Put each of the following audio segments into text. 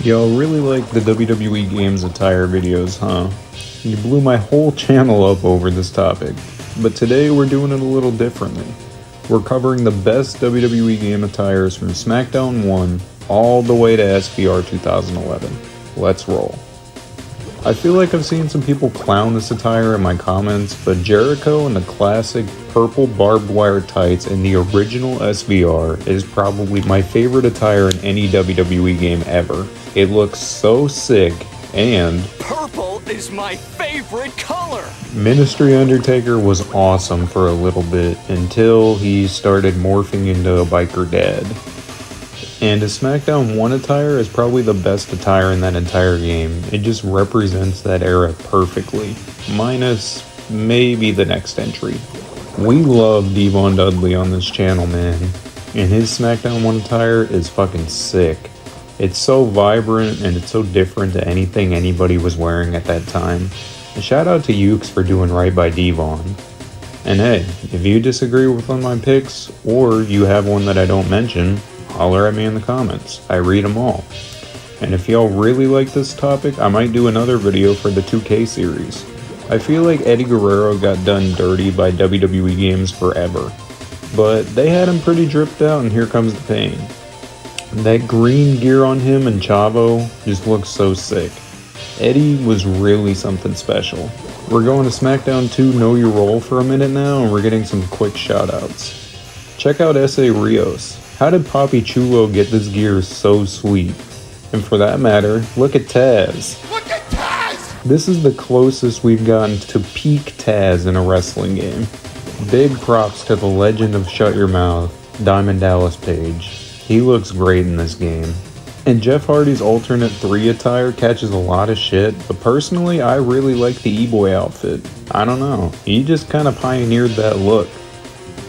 Y'all really like the WWE Games attire videos, huh? You blew my whole channel up over this topic, but today we're doing it a little differently. We're covering the best WWE game attires from SmackDown 1 all the way to SVR 2011. Let's roll. I feel like I've seen some people clown this attire in my comments, but Jericho in the classic purple barbed wire tights in the original SVR is probably my favorite attire in any WWE game ever. It looks so sick, and purple is my favorite color! Ministry Undertaker was awesome for a little bit until he started morphing into a biker dad. And his SmackDown 1 attire is probably the best attire in that entire game. It just represents that era perfectly, minus maybe the next entry. We love Devon Dudley on this channel, man, and his SmackDown 1 attire is fucking sick. It's so vibrant and it's so different to anything anybody was wearing at that time. And shout out to Ukes for doing right by Devon. And hey, if you disagree with one of my picks, or you have one that I don't mention, holler at me in the comments. I read them all. And if y'all really like this topic, I might do another video for the 2K series. I feel like Eddie Guerrero got done dirty by WWE games forever, but they had him pretty dripped out, and here comes the pain. That green gear on him and Chavo just looks so sick. Eddie was really something special. We're going to SmackDown 2 Know Your Role for a minute now, and we're getting some quick shoutouts. Check out S.A. Rios. How did Papi Chulo get this gear so sweet? And for that matter, look at Taz. Look at Taz! This is the closest we've gotten to peak Taz in a wrestling game. Big props to the legend of Shut Your Mouth, Diamond Dallas Page. He looks great in this game. And Jeff Hardy's alternate 3 attire catches a lot of shit, but personally I really like the E-Boy outfit. I don't know, he just kinda pioneered that look.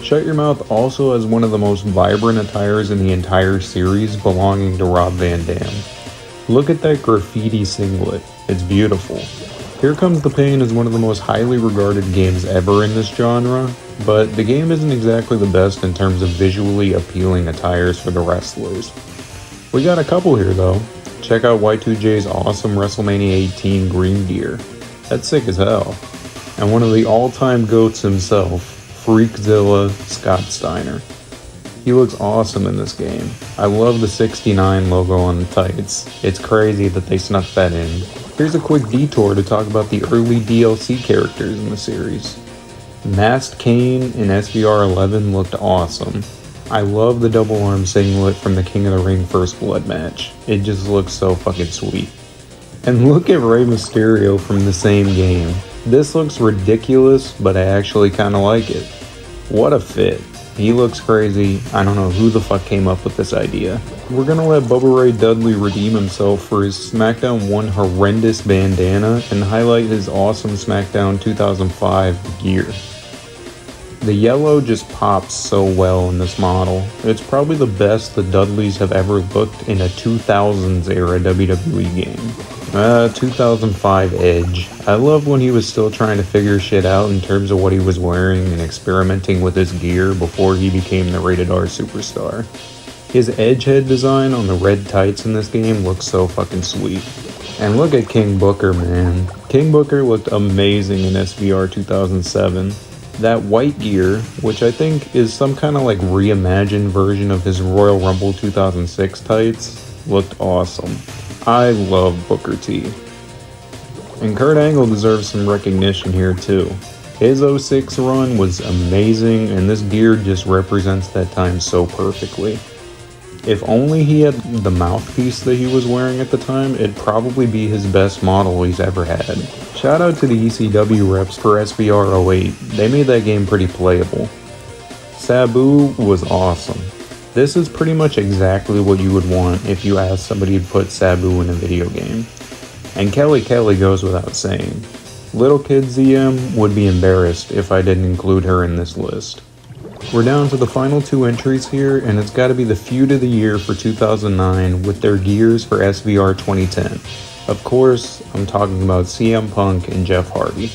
Shut Your Mouth also has one of the most vibrant attires in the entire series, belonging to Rob Van Dam. Look at that graffiti singlet, it's beautiful. Here Comes the Pain is one of the most highly regarded games ever in this genre, but the game isn't exactly the best in terms of visually appealing attires for the wrestlers. We got a couple here though. Check out Y2J's awesome WrestleMania 18 green gear. That's sick as hell. And one of the all-time GOATs himself, Freakzilla Scott Steiner. He looks awesome in this game. I love the 69 logo on the tights. It's crazy that they snuck that in. Here's a quick detour to talk about the early DLC characters in the series. Masked Kane in SVR 11 looked awesome. I love the double arm singlet from the King of the Ring First Blood match. It just looks so fucking sweet. And look at Rey Mysterio from the same game. This looks ridiculous, but I actually kinda like it. What a fit. He looks crazy. I don't know who the fuck came up with this idea. We're gonna let Bubba Ray Dudley redeem himself for his SmackDown 1 horrendous bandana and highlight his awesome SmackDown 2005 gear. The yellow just pops so well in this model. It's probably the best the Dudleys have ever looked in a 2000s era WWE game. 2005 Edge. I love when he was still trying to figure shit out in terms of what he was wearing and experimenting with his gear before he became the rated R superstar. His edge head design on the red tights in this game looks so fucking sweet. And look at King Booker, man. King Booker looked amazing in SVR 2007. That white gear, which I think is some kind of like reimagined version of his Royal Rumble 2006 tights, looked awesome. I love Booker T. And Kurt Angle deserves some recognition here too. His 06 run was amazing, and this gear just represents that time so perfectly. If only he had the mouthpiece that he was wearing at the time, it'd probably be his best model he's ever had. Shout out to the ECW reps for SVR 08, they made that game pretty playable. Sabu was awesome. This is pretty much exactly what you would want if you asked somebody to put Sabu in a video game. And Kelly Kelly goes without saying. Little Kid ZM would be embarrassed if I didn't include her in this list. We're down to the final 2 entries here, and it's gotta be the feud of the year for 2009 with their gears for SVR 2010. Of course, I'm talking about CM Punk and Jeff Hardy.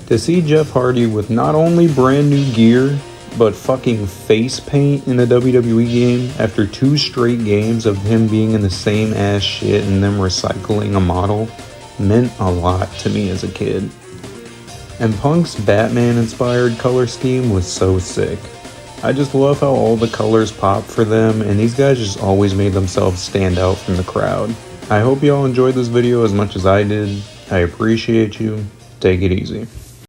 To see Jeff Hardy with not only brand new gear, but fucking face paint in a WWE game after 2 straight games of him being in the same ass shit and them recycling a model meant a lot to me as a kid. And Punk's Batman-inspired color scheme was so sick. I just love how all the colors pop for them, and these guys just always made themselves stand out from the crowd. I hope y'all enjoyed this video as much as I did. I appreciate you. Take it easy.